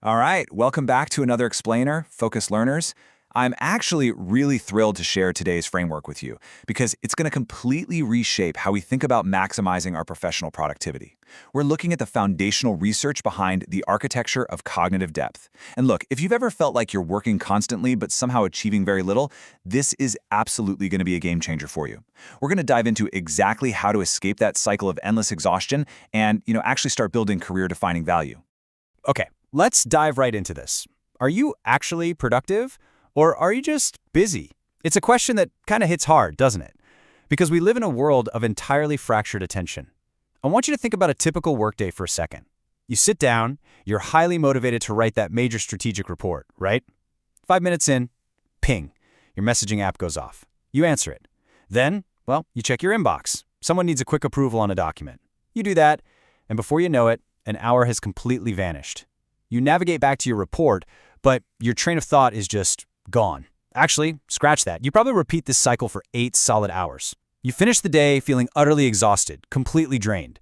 All right, welcome back to another Explainer, Focused Learners. I'm actually really thrilled to share today's framework with you because it's going to completely reshape how we think about maximizing our professional productivity. We're looking at the foundational research behind the architecture of cognitive depth. And look, if you've ever felt like you're working constantly but somehow achieving very little, this is absolutely going to be a game changer for you. We're going to dive into exactly how to escape that cycle of endless exhaustion and, actually start building career-defining value. Okay, let's dive right into this. Are you actually productive? Or are you just busy? It's a question that kind of hits hard, doesn't it? Because we live in a world of entirely fractured attention. I want you to think about a typical workday for a second. You sit down, you're highly motivated to write that major strategic report, right? 5 minutes in, ping, your messaging app goes off. You answer it. Then, you check your inbox. Someone needs a quick approval on a document. You do that, and before you know it, an hour has completely vanished. You navigate back to your report, but your train of thought is just gone. Actually, scratch that. You probably repeat this cycle for 8 solid hours. You finish the day feeling utterly exhausted, completely drained.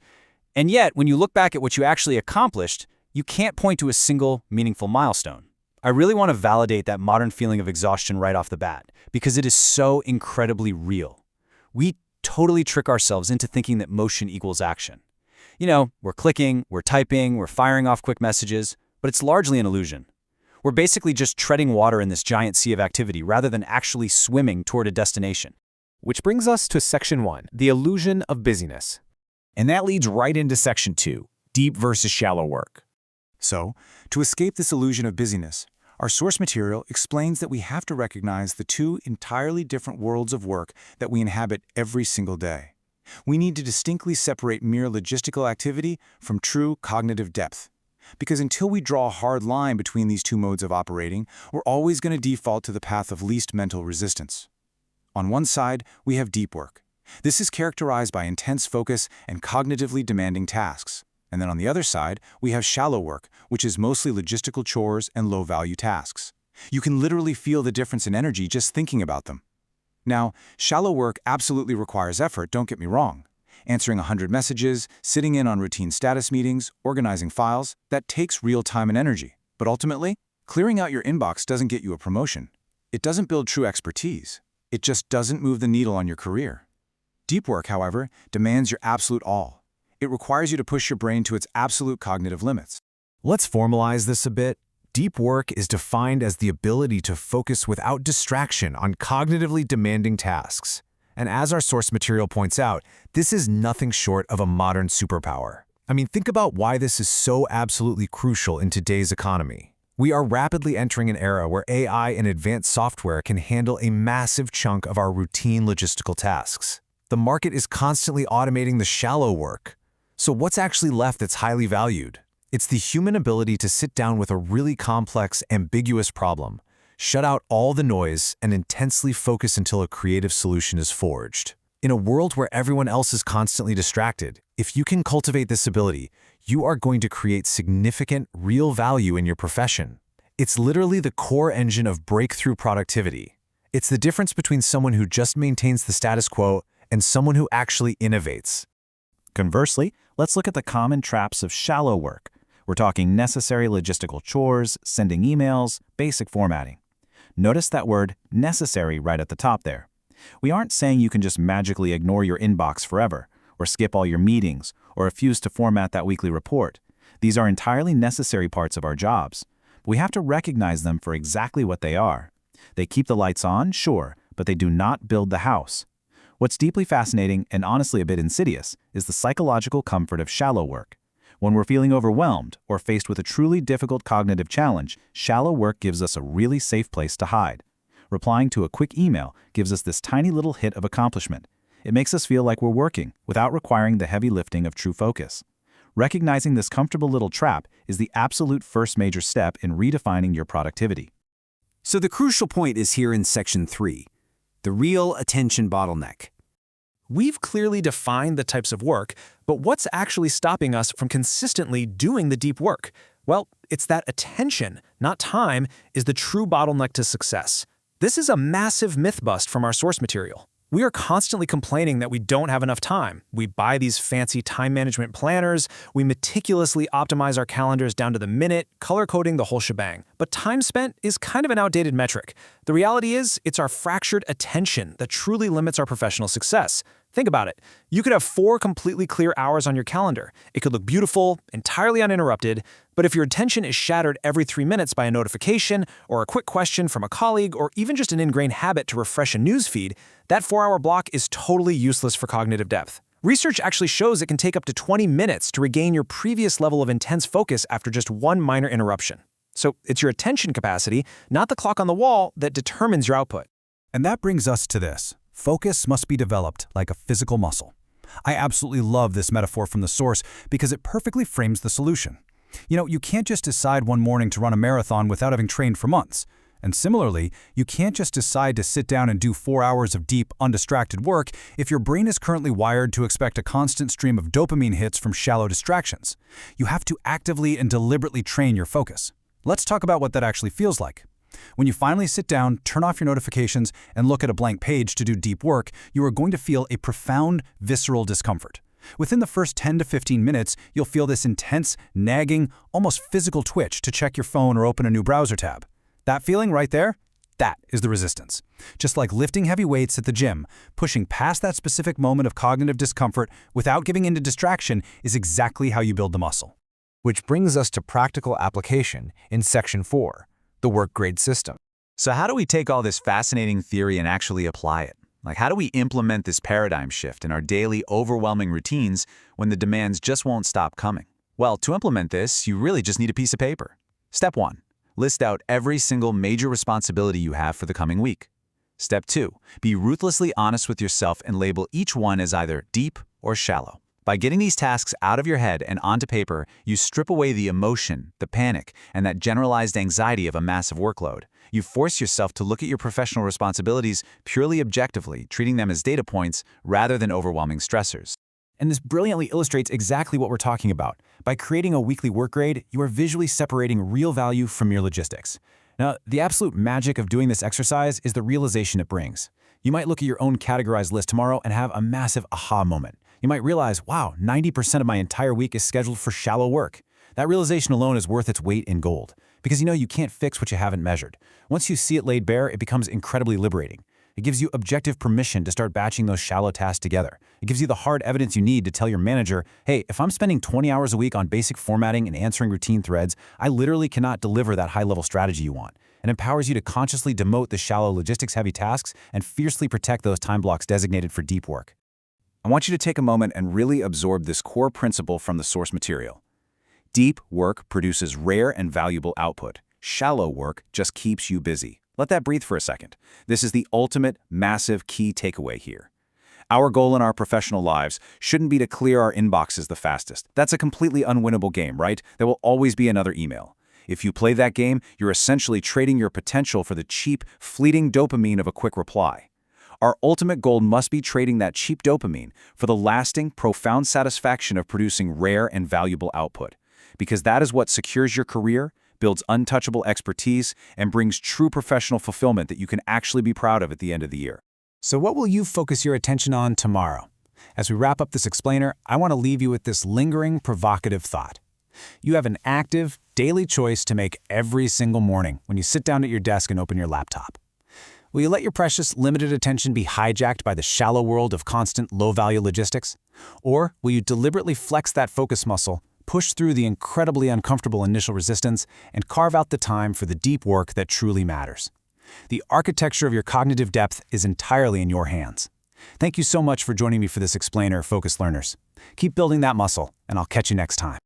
And yet, when you look back at what you actually accomplished, you can't point to a single meaningful milestone. I really want to validate that modern feeling of exhaustion right off the bat, because it is so incredibly real. We totally trick ourselves into thinking that motion equals action. We're clicking, we're typing, we're firing off quick messages, but it's largely an illusion. We're basically just treading water in this giant sea of activity rather than actually swimming toward a destination. Which brings us to Section 1, the illusion of busyness. And that leads right into Section 2, deep versus shallow work. So, to escape this illusion of busyness, our source material explains that we have to recognize the two entirely different worlds of work that we inhabit every single day. We need to distinctly separate mere logistical activity from true cognitive depth. Because until we draw a hard line between these two modes of operating, we're always going to default to the path of least mental resistance. On one side, we have deep work. This is characterized by intense focus and cognitively demanding tasks. And then on the other side, we have shallow work, which is mostly logistical chores and low-value tasks. You can literally feel the difference in energy just thinking about them. Now, shallow work absolutely requires effort, don't get me wrong. Answering 100 messages, sitting in on routine status meetings, organizing files, that takes real time and energy. But ultimately, clearing out your inbox doesn't get you a promotion. It doesn't build true expertise. It just doesn't move the needle on your career. Deep work, however, demands your absolute all. It requires you to push your brain to its absolute cognitive limits. Let's formalize this a bit. Deep work is defined as the ability to focus without distraction on cognitively demanding tasks. And as our source material points out, this is nothing short of a modern superpower. I mean, think about why this is so absolutely crucial in today's economy. We are rapidly entering an era where AI and advanced software can handle a massive chunk of our routine logistical tasks. The market is constantly automating the shallow work. So what's actually left that's highly valued? It's the human ability to sit down with a really complex, ambiguous problem, shut out all the noise, and intensely focus until a creative solution is forged. In a world where everyone else is constantly distracted, if you can cultivate this ability, you are going to create significant, real value in your profession. It's literally the core engine of breakthrough productivity. It's the difference between someone who just maintains the status quo and someone who actually innovates. Conversely, let's look at the common traps of shallow work. We're talking necessary logistical chores, sending emails, basic formatting. Notice that word necessary right at the top there. We aren't saying you can just magically ignore your inbox forever, or skip all your meetings, or refuse to format that weekly report. These are entirely necessary parts of our jobs. We have to recognize them for exactly what they are. They keep the lights on, sure, but they do not build the house. What's deeply fascinating, and honestly a bit insidious, is the psychological comfort of shallow work. When we're feeling overwhelmed or faced with a truly difficult cognitive challenge, shallow work gives us a really safe place to hide. Replying to a quick email gives us this tiny little hit of accomplishment. It makes us feel like we're working without requiring the heavy lifting of true focus. Recognizing this comfortable little trap is the absolute first major step in redefining your productivity. So the crucial point is here in Section 3, the real attention bottleneck. We've clearly defined the types of work, but what's actually stopping us from consistently doing the deep work? Well, it's that attention, not time, is the true bottleneck to success. This is a massive myth bust from our source material. We are constantly complaining that we don't have enough time. We buy these fancy time management planners, we meticulously optimize our calendars down to the minute, color-coding the whole shebang. But time spent is kind of an outdated metric. The reality is, it's our fractured attention that truly limits our professional success. Think about it. You could have 4 completely clear hours on your calendar. It could look beautiful, entirely uninterrupted, but if your attention is shattered every 3 minutes by a notification, or a quick question from a colleague, or even just an ingrained habit to refresh a news feed, that 4-hour block is totally useless for cognitive depth. Research actually shows it can take up to 20 minutes to regain your previous level of intense focus after just one minor interruption. So it's your attention capacity, not the clock on the wall, that determines your output. And that brings us to this. Focus must be developed like a physical muscle. I absolutely love this metaphor from the source because it perfectly frames the solution. You can't just decide one morning to run a marathon without having trained for months. And similarly, you can't just decide to sit down and do 4 hours of deep, undistracted work if your brain is currently wired to expect a constant stream of dopamine hits from shallow distractions. You have to actively and deliberately train your focus. Let's talk about what that actually feels like. When you finally sit down, turn off your notifications, and look at a blank page to do deep work, you are going to feel a profound, visceral discomfort. Within the first 10 to 15 minutes, you'll feel this intense, nagging, almost physical twitch to check your phone or open a new browser tab. That feeling right there? That is the resistance. Just like lifting heavy weights at the gym, pushing past that specific moment of cognitive discomfort without giving in to distraction is exactly how you build the muscle. Which brings us to practical application in Section 4, the work grade system. So how do we take all this fascinating theory and actually apply it? Like, how do we implement this paradigm shift in our daily, overwhelming routines when the demands just won't stop coming? Well, to implement this, you really just need a piece of paper. Step 1. List out every single major responsibility you have for the coming week. Step 2. Be ruthlessly honest with yourself and label each one as either deep or shallow. By getting these tasks out of your head and onto paper, you strip away the emotion, the panic, and that generalized anxiety of a massive workload. You force yourself to look at your professional responsibilities purely objectively, treating them as data points rather than overwhelming stressors. And this brilliantly illustrates exactly what we're talking about. By creating a weekly work grade, you are visually separating real value from mere logistics. Now, the absolute magic of doing this exercise is the realization it brings. You might look at your own categorized list tomorrow and have a massive aha moment. You might realize, wow, 90% of my entire week is scheduled for shallow work. That realization alone is worth its weight in gold. Because you can't fix what you haven't measured. Once you see it laid bare, it becomes incredibly liberating. It gives you objective permission to start batching those shallow tasks together. It gives you the hard evidence you need to tell your manager, hey, if I'm spending 20 hours a week on basic formatting and answering routine threads, I literally cannot deliver that high-level strategy you want. It empowers you to consciously demote the shallow logistics-heavy tasks and fiercely protect those time blocks designated for deep work. I want you to take a moment and really absorb this core principle from the source material. Deep work produces rare and valuable output. Shallow work just keeps you busy. Let that breathe for a second. This is the ultimate, massive key takeaway here. Our goal in our professional lives shouldn't be to clear our inboxes the fastest. That's a completely unwinnable game, right? There will always be another email. If you play that game, you're essentially trading your potential for the cheap, fleeting dopamine of a quick reply. Our ultimate goal must be trading that cheap dopamine for the lasting, profound satisfaction of producing rare and valuable output. Because that is what secures your career, builds untouchable expertise, and brings true professional fulfillment that you can actually be proud of at the end of the year. So what will you focus your attention on tomorrow? As we wrap up this explainer, I want to leave you with this lingering, provocative thought. You have an active, daily choice to make every single morning when you sit down at your desk and open your laptop. Will you let your precious, limited attention be hijacked by the shallow world of constant, low-value logistics? Or will you deliberately flex that focus muscle, push through the incredibly uncomfortable initial resistance, and carve out the time for the deep work that truly matters? The architecture of your cognitive depth is entirely in your hands. Thank you so much for joining me for this explainer, Focused Learners. Keep building that muscle, and I'll catch you next time.